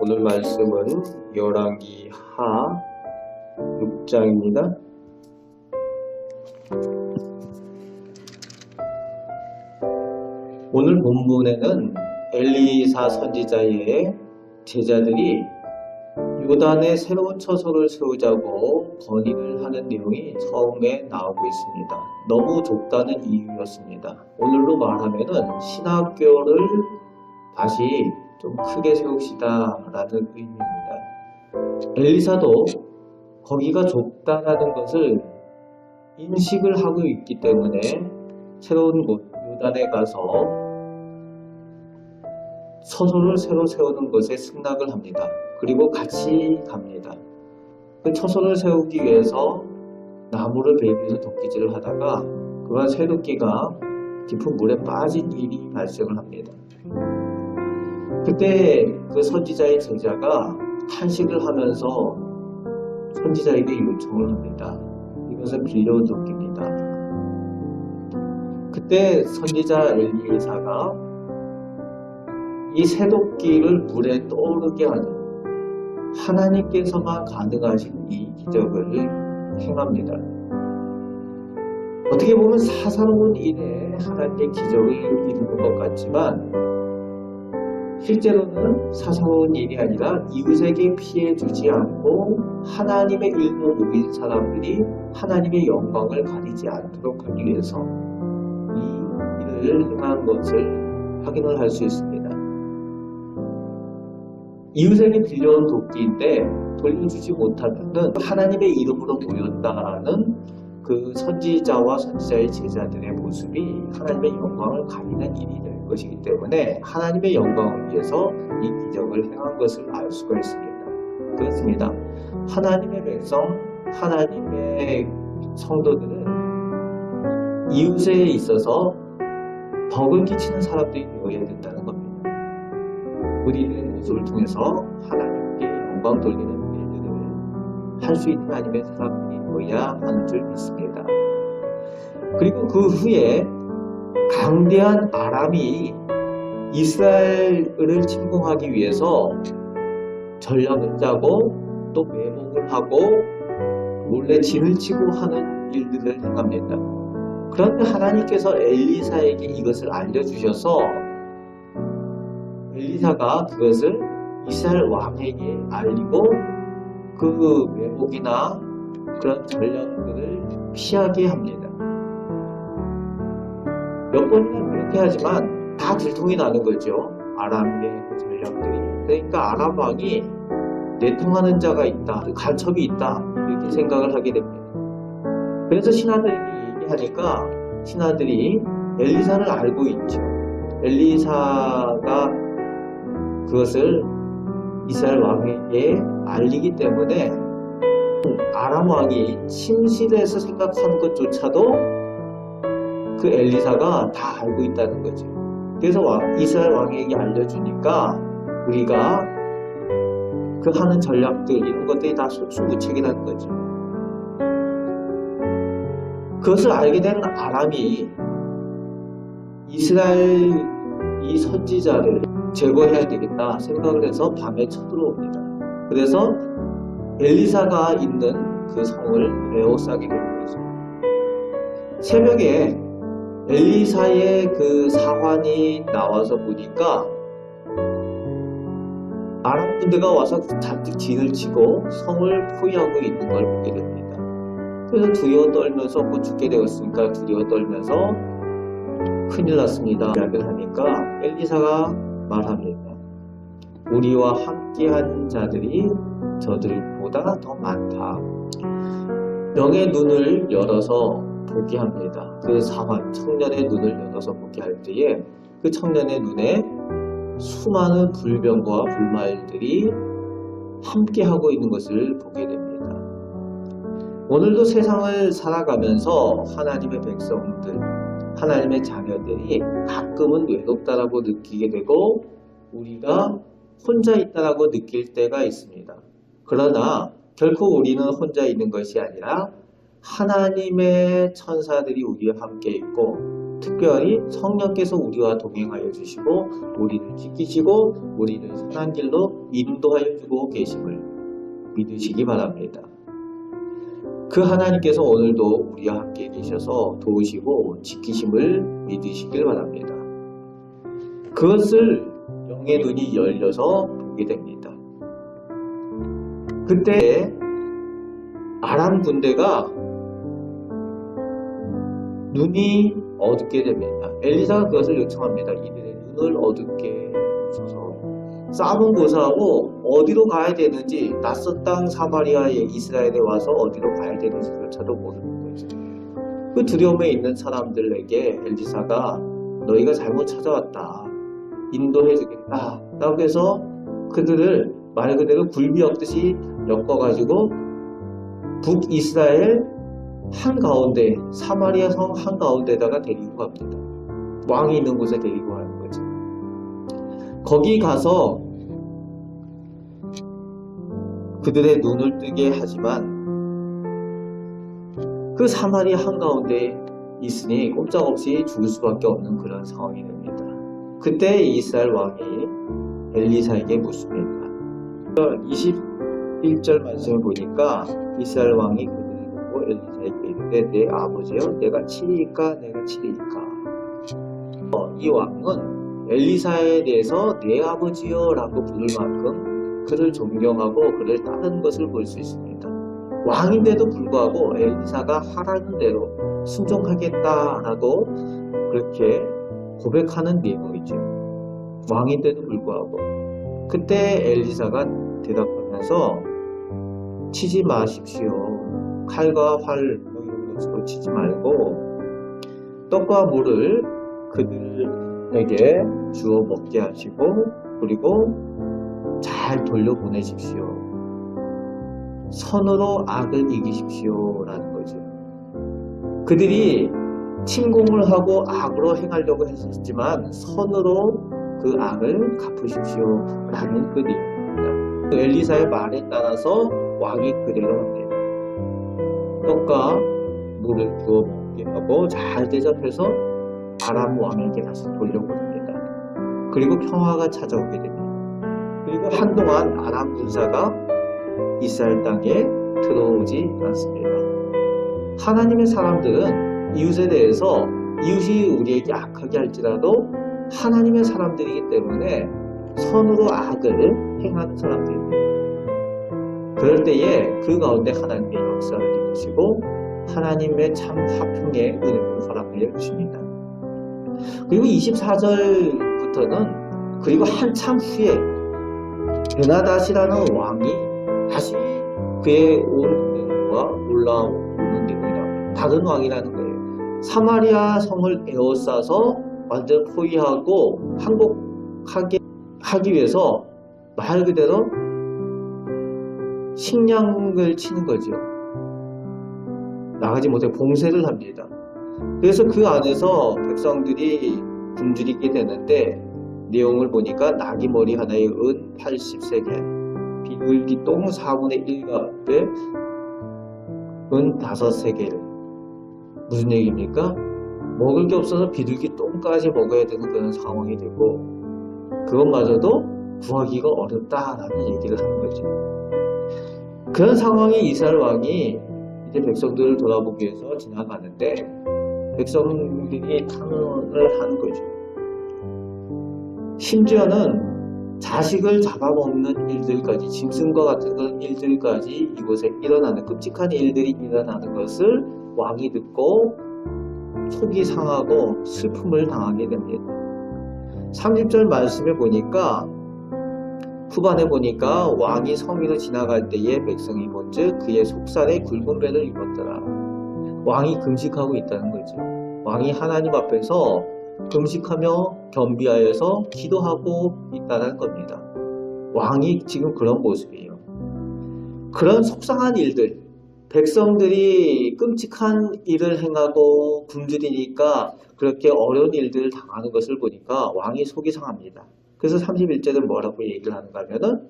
오늘 말씀은 열왕기 하 6장입니다. 오늘 본문에는 엘리사 선지자의 제자들이 요단에 새로운 처소를 세우자고 건의를 하는 내용이 처음에 나오고 있습니다. 너무 좁다는 이유였습니다. 오늘로 말하면은 신학교를 다시 좀 크게 세웁시다 라는 의미입니다. 엘리사도 거기가 좁다라는 것을 인식을 하고 있기 때문에 새로운 곳 요단에 가서 처소를 새로 세우는 것에 승낙을 합니다. 그리고 같이 갑니다. 그 처소를 세우기 위해서 나무를 베이비에서 도끼질을 하다가 그가 쇠도끼가 깊은 물에 빠진 일이 발생을 합니다. 그때 그 선지자의 제자가 탄식을 하면서 선지자에게 요청을 합니다. 이것은 빌려온 도끼입니다. 그때 선지자 엘리사가 이 쇠도끼를 물에 떠오르게 하는 하나님께서만 가능하신 이 기적을 행합니다. 어떻게 보면 사사로운 일에 하나님의 기적을 이루는 것 같지만 실제로는 사사로운 일이 아니라 이웃에게 피해 주지 않고 하나님의 일로 모인 사람들이 하나님의 영광을 가리지 않도록 하기 위해서 이 일을 행한 것을 확인을 할 수 있습니다. 이웃에게 빌려온 도끼인데 돌려주지 못하면은 하나님의 이름으로 모였다는 그 선지자와 선지자의 제자들의 모습이 하나님의 영광을 가리는 일이 될 것이기 때문에 하나님의 영광을 위해서 이 기적을 행한 것을 알 수가 있습니다. 그렇습니다. 하나님의 백성, 하나님의 성도들은 이웃에 있어서 덕을 끼치는 사람들이 되어야 된다는 겁니다. 우리의 모습을 통해서 하나님께 영광 돌리는 일들을 할 수 있는 하나님의 사람들이 되어야 하는 줄 믿습니다. 그리고 그 후에 강대한 아람이 이스라엘을 침공하기 위해서 전략을 짜고 또 매복을 하고 몰래 진을 치고 하는 일들을 행합니다. 그런데 하나님께서 엘리사에게 이것을 알려주셔서 엘리사가 그것을 이스라엘 왕에게 알리고 그 매복이나 그런 전략들을 피하게 합니다. 몇 번이나 그렇게 하지만 다 들통이 나는 거죠. 아람의 그 전략들이. 그러니까 아람 왕이 내통하는 자가 있다, 간첩이 있다 이렇게 생각을 하게 됩니다. 그래서 신하들에게 얘기하니까 신하들이 엘리사를 알고 있죠. 엘리사가 그것을 이스라엘 왕에게 알리기 때문에 아람 왕이 침실에서 생각하는 것조차도 그 엘리사가 다 알고 있다는 거죠. 그래서 이스라엘 왕에게 알려주니까 우리가 그 하는 전략들 이런 것들이 다 속수무책이라는 거죠. 그것을 알게 된 아람이 이스라엘 이 선지자를 제거해야 되겠다 생각을 해서 밤에 쳐들어옵니다. 그래서 엘리사가 있는 그 성을 에워싸게 되는 거죠. 새벽에 엘리사의 그 사환이 나와서 보니까 아람 군대가 와서 잔뜩 진을 치고 성을 포위하고 있는 걸 보게 됩니다. 그래서 두려워 떨면서 곧 죽게 되었으니까 두려워 떨면서 큰일 났습니다 이야기를 하니까 엘리사가 말합니다. 우리와 함께한 자들이 저들보다 더 많다. 영의 눈을 열어서 보게 합니다. 그 사환 청년의 눈을 열어서 보게 할 때에 그 청년의 눈에 수많은 불병과 불말들이 함께하고 있는 것을 보게 됩니다. 오늘도 세상을 살아가면서 하나님의 백성들, 하나님의 자녀들이 가끔은 외롭다라고 느끼게 되고 우리가 혼자 있다라고 느낄 때가 있습니다. 그러나 결코 우리는 혼자 있는 것이 아니라 하나님의 천사들이 우리와 함께 있고 특별히 성령께서 우리와 동행하여 주시고 우리를 지키시고 우리를 선한 길로 인도하여 주고 계심을 믿으시기 바랍니다. 그 하나님께서 오늘도 우리와 함께 계셔서 도우시고 지키심을 믿으시길 바랍니다. 그것을 영의 눈이 열려서 보게 됩니다. 그때 아람 군대가 눈이 어둡게 됩니다. 엘리사가 그것을 요청합니다. 이들의 눈을 어둡게 해주셔서 싸움 고사하고 어디로 가야 되는지 낯선 땅 사마리아에 이스라엘에 와서 어디로 가야 되는지조차도 모르는 거죠. 그 두려움에 있는 사람들에게 엘리사가 너희가 잘못 찾아왔다. 인도해 주겠다. 라고 해서 그들을 말 그대로 굴비역듯이 엮어가지고 북이스라엘 한가운데 사마리아 성 한가운데다가 데리고 갑니다. 왕이 있는 곳에 데리고 가는 거죠. 거기 가서 그들의 눈을 뜨게 하지만 그 사마리아 한가운데 있으니 꼼짝없이 죽을 수밖에 없는 그런 상황이 됩니다. 그때 이스라엘 왕이 엘리사에게 묻습니다. 21절 말씀을 보니까 이스라엘 왕이 그들을 보고 엘리사에게 이르되 내 아버지여 내가 치리이까 내가 치리이까. 이 왕은 엘리사에 대해서 내 아버지여 라고 부를 만큼 그를 존경하고 그를 따르는 것을 볼 수 있습니다. 왕인데도 불구하고 엘리사가 하라는 대로 순종하겠다라고 그렇게 고백하는 내용이죠. 왕인데도 불구하고. 그때 엘리사가 대답하면서 치지 마십시오. 칼과 활 이런 것으로 치지 말고 떡과 물을 그들에게 주어 먹게 하시고 그리고 잘 돌려보내십시오. 선으로 악을 이기십시오 라는 거죠. 그들이 침공을 하고 악으로 행하려고 했었지만 선으로 그 악을 갚으십시오 라는 그 내용입니다. 엘리사의 말에 따라서 왕이 그대로 합니다. 떡과 물을 부어 먹게 하고 잘 대접해서 아람 왕에게 다시 돌려보냅니다. 그리고 평화가 찾아오게 됩니다. 그리고 한동안 아람 군사가 이스라엘 땅에 들어오지 않습니다. 하나님의 사람들은 이웃에 대해서 이웃이 우리에게 악하게 할지라도 하나님의 사람들이기 때문에 선으로 악을 행하는 사람들입니다. 그럴 때에 그 가운데 하나님의 역사를 이루시고 하나님의 참 화평의 은혜를 허락하여 주십니다. 그리고 24절부터는 그리고 한참 후에 베나닷이라는 왕이 다시 그의 온 군대와 올라오는 내용이라고 다른 왕이라는 거예요. 사마리아 성을 에워싸서 완전 포위하고 항복하게 하기 위해서 말 그대로 식량을 치는 거죠. 나가지 못해 봉쇄를 합니다. 그래서 그 안에서 백성들이 굶주리게 되는데 내용을 보니까 나귀머리 하나에 은 80세겔, 비둘기 똥 4분의 1값에 은 5세겔. 무슨 얘기입니까? 먹을 게 없어서 비둘기 똥까지 먹어야 되는 그런 상황이 되고 그것마저도 구하기가 어렵다라는 얘기를 하는 거죠. 그런 상황에 이스라엘 왕이 이제 백성들을 돌아보기 위해서 지나가는데 백성들이 탐을 하는 거죠. 심지어는 자식을 잡아먹는 일들까지, 짐승과 같은 그런 일들까지 이곳에 일어나는 끔찍한 일들이 일어나는 것을 왕이 듣고 속이 상하고 슬픔을 당하게 됩니다. 30절 말씀에 보니까 후반에 보니까 왕이 성위로 지나갈 때에 백성이 본즉 그의 속살에 굵은 배를 입었더라. 왕이 금식하고 있다는 거죠. 왕이 하나님 앞에서 금식하며 겸비하여서 기도하고 있다는 겁니다. 왕이 지금 그런 모습이에요. 그런 속상한 일들, 백성들이 끔찍한 일을 행하고 굶주리니까 그렇게 어려운 일들을 당하는 것을 보니까 왕이 속이 상합니다. 그래서 31절은 뭐라고 얘기를 하는가 하면은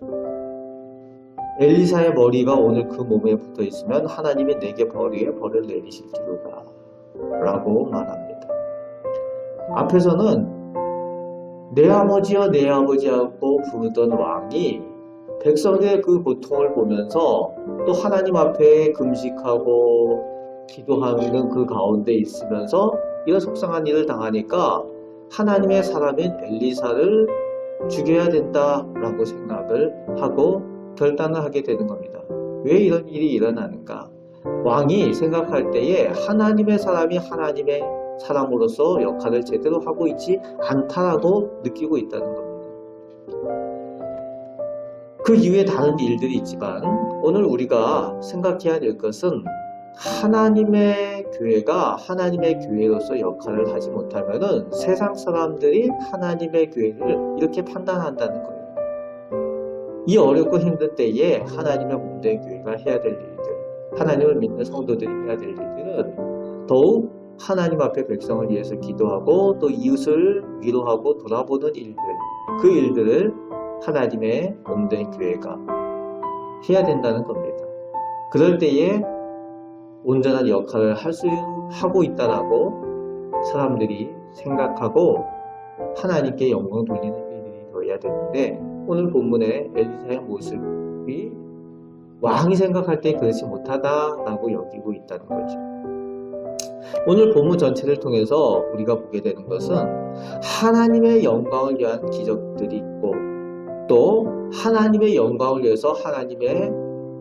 엘리사의 머리가 오늘 그 몸에 붙어 있으면 하나님이 내게 벌을 내리실 기로다 라고 말합니다. 앞에서는 내 아버지여 내 아버지하고 부르던 왕이 백성의 그 고통을 보면서 또 하나님 앞에 금식하고 기도하는 그 가운데 있으면서 이런 속상한 일을 당하니까 하나님의 사람인 엘리사를 죽여야 된다라고 생각을 하고 결단을 하게 되는 겁니다. 왜 이런 일이 일어나는가? 왕이 생각할 때에 하나님의 사람이 하나님의 사람으로서 역할을 제대로 하고 있지 않다라고 느끼고 있다는 겁니다. 그 이후에 다른 일들이 있지만 오늘 우리가 생각해야 될 것은 하나님의 교회가 하나님의 교회로서 역할을 하지 못하면은 세상 사람들이 하나님의 교회를 이렇게 판단한다는 거예요. 이 어렵고 힘든 때에 하나님의 몸된 교회가 해야 될 일들, 하나님을 믿는 성도들이 해야 될 일들은 더욱 하나님 앞에 백성을 위해서 기도하고 또 이웃을 위로하고 돌아보는 일들, 그 일들을 하나님의 몸된 교회가 해야 된다는 겁니다. 그럴 때에 온전한 역할을 하고 있다라고 사람들이 생각하고 하나님께 영광 돌리는 일들이 되어야 되는데 오늘 본문의 엘리사의 모습이 왕이 생각할 때 그렇지 못하다라고 여기고 있다는 거죠. 오늘 본문 전체를 통해서 우리가 보게 되는 것은 하나님의 영광을 위한 기적들이 있고 또 하나님의 영광을 위해서 하나님의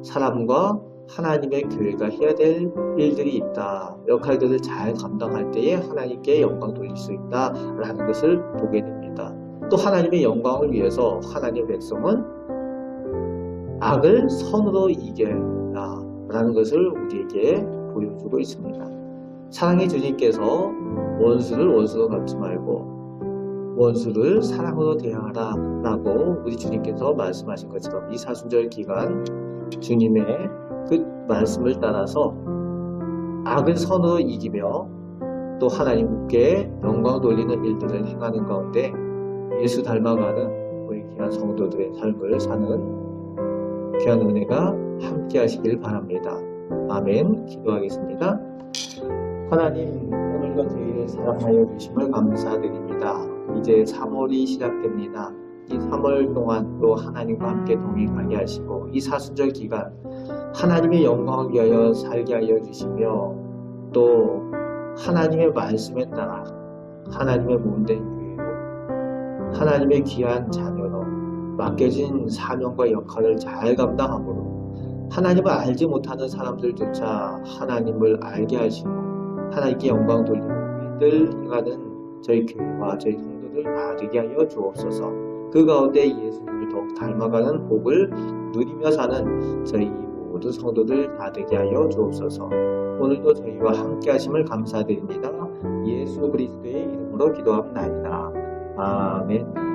사람과 하나님의 교회가 해야 될 일들이 있다. 역할들을 잘 감당할 때에 하나님께 영광 돌릴 수 있다라는 것을 보게 됩니다. 또 하나님의 영광을 위해서 하나님의 백성은 악을 선으로 이겨야 한다라는 것을 우리에게 보여주고 있습니다. 사랑의 주님께서 원수를 원수로 갚지 말고 원수를 사랑으로 대하라 라고 우리 주님께서 말씀하신 것처럼 이 사순절 기간 주님의 그 말씀을 따라서 악을 선으로 이기며 또 하나님께 영광 돌리는 일들을 행하는 가운데 예수 닮아가는 우리 귀한 성도들의 삶을 사는 귀한 은혜가 함께 하시길 바랍니다. 아멘. 기도하겠습니다. 하나님, 오늘도 저희를 사랑하여 주심을 감사드립니다. 이제 3월이 시작됩니다. 이 3월 동안 또 하나님과 함께 동행하게 하시고 이 사순절 기간 하나님의 영광을 위하여 살게 하여 주시며 또 하나님의 말씀에 따라 하나님의 몸된 교회로 하나님의 귀한 자녀로 맡겨진 사명과 역할을 잘 감당함으로 하나님을 알지 못하는 사람들조차 하나님을 알게 하시고 하나님께 영광 돌리는 일들 행하는 저희 교회와 저희 성도들 다 되게 하여 주옵소서. 그 가운데 예수님을 더욱 닮아가는 복을 누리며 사는 저희 모든 성도들 다 되게 하여 주옵소서. 오늘도 저희와 함께 하심을 감사드립니다. 예수 그리스도의 이름으로 기도합니다. 아멘.